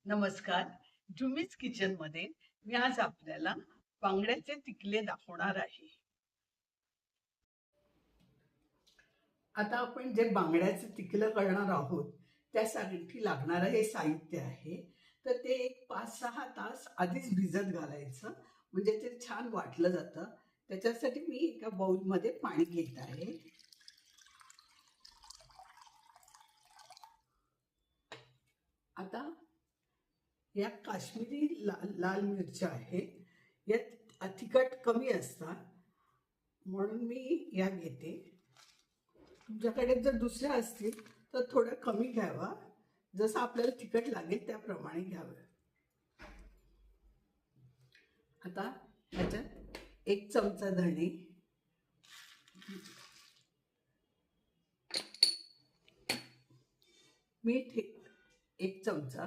नमस्कार. जुमीज किचन मध्ये मी आज आपल्याला बांगड्याचे तिकले दाखवणार आहे. आता आपण जे बांगड्याचे तिकलं करणार आहोत त्यासाठी लागणारं हे साहित्य आहे. तर ते एक 5-6 तास आधीच भिजत घालायचं, म्हणजे ते छान वाटलं जातं. त्याच्यासाठी मी एका बाउलमध्ये पाणी घेत आहे. आता या काश्मीरी लाल मिरच्या आहेत. यात तिखट कमी असतात म्हणून मी या घेते. तुमच्याकडे जर दुसऱ्या असतील तर थोडं कमी घ्यावा, जसं आपल्याला तिखट लागेल त्याप्रमाणे घ्यावं. आता याच्यात 1 चमचा धणे, मीठ 1 चमचा,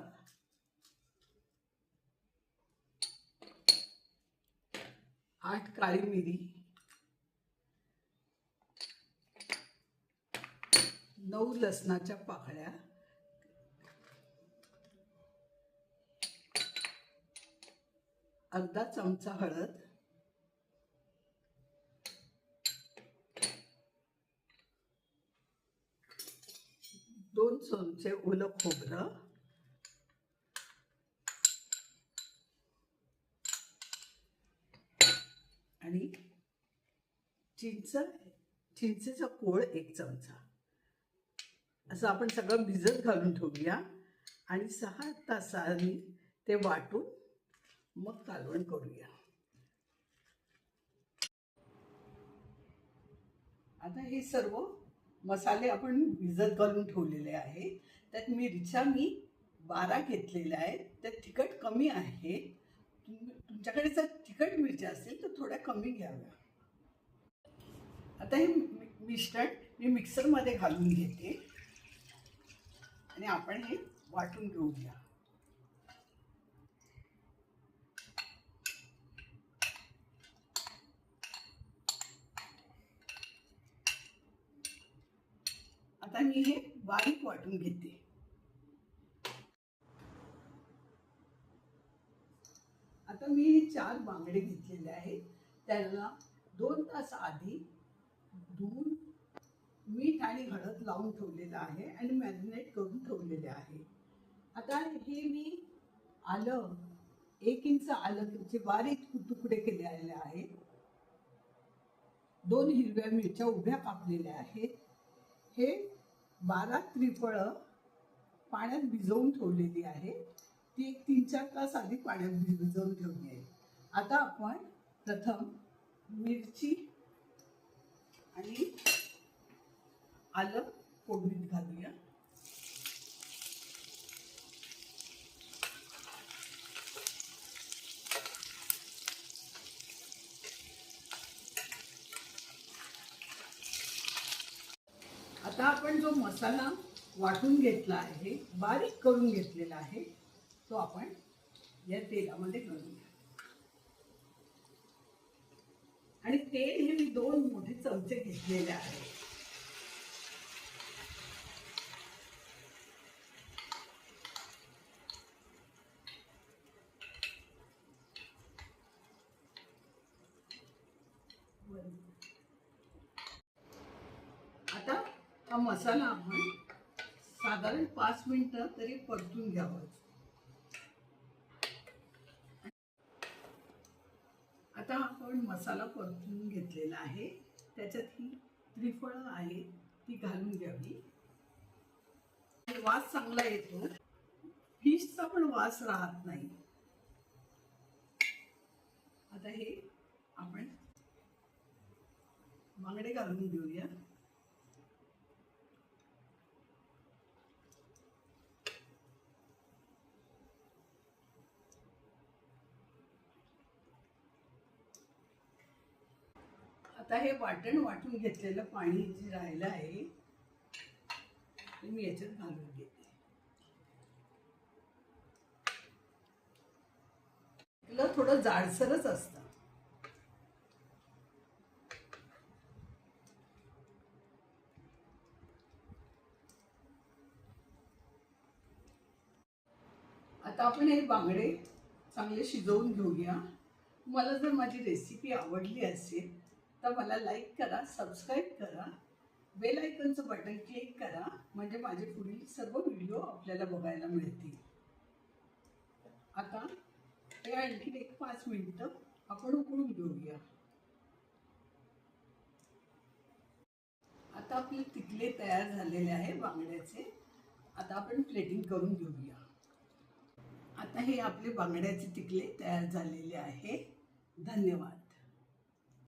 आठ काळी मिरी, 9 लसणाच्या पाकळ्या, अर्धा चमचा हळद, 2 चमचे ओलं खोबरं, आणि चिंचेचा कोळ 1 चमचा. असं आपण सगळं भिजत घालून ठेवूया आणि 6 तासांनी ते वाटून मग कालवण करूया. आता हे सर्व मसाले आपण भिजत घालून ठेवलेले आहेत. त्यात मिरच्या मी 12 घेतलेल्या आहेत. त्यात तिखट कमी आहे. तुमच्याकडे जर तिखट मिरच्या असतील तर थोड्या कमी घ्याव्या. आता हे मिश्रण मी मिक्सरमध्ये घालून घेते आणि आपण हे वाटून घेऊया. आता मी हे बारीक वाटून घेते. आता मी हे 4 बांगडे घेतलेले आहेत. त्याला 2 तास आधी धुवून मीठ आणि हळद लावून ठेवलेलं आहे आणि मॅरिनेट करून ठेवलेले आहे. आता हे मी आलं 1 इंच आलंचे बारीक तुकडे केलेले आहेत. 2 हिरव्या मिरच्या उभ्या कापलेल्या आहेत. हे 12 त्रिफळं पाण्यात भिजवून ठेवलेली आहे. ती 3-4 तास आधी पाण्यात भिजवून ठेवली आहे. आता आपण प्रथम मिरची आणि आलं फोडणीत घालूया. आता आपण जो मसाला वाटून घेतला आहे, बारीक करून घेतलेला आहे, तो आपण या तेलामध्ये घालूया. आणि तेल हे मी 2 मोठे चमचे घेतलेले आहे. आता हा मसाला आपण साधारण 5 मिनिटं तरी परतून घ्यावा. आता आपण मसाला परतून घेतलेला आहे. त्याच्यात ही त्रिफळं आहे ती घालून घ्यावी. वास चांगला येतो, फिशचा पण वास राहत नाही. आता हे आपण बांगडे घालून घेऊया. आता हे वाटून घेतलेलं पाणी जे राहिलं आहे ते मी याच्यात घालून घेते. तुला थोडं जाडसरच असतं. आता आपण हे बांगडे चांगले शिजवून घेऊया. मला जर माझी रेसिपी आवडली असेल तर मला लाईक करा, सबस्क्राईब करा, बेल आयकॉनचं बटन क्लिक करा, म्हणजे माझे पुढील सर्व व्हिडिओ आपल्याला बघायला मिळतील. आता हे आणखी एक 5 मिनिटं आपण उकळून घेऊया. आता आपले तिकले तयार झालेले आहे बांगड्याचे. आता आपण प्लेटिंग करून घेऊया. आता हे आपले बांगड्याचे तिकले तयार झालेले आहे. धन्यवाद.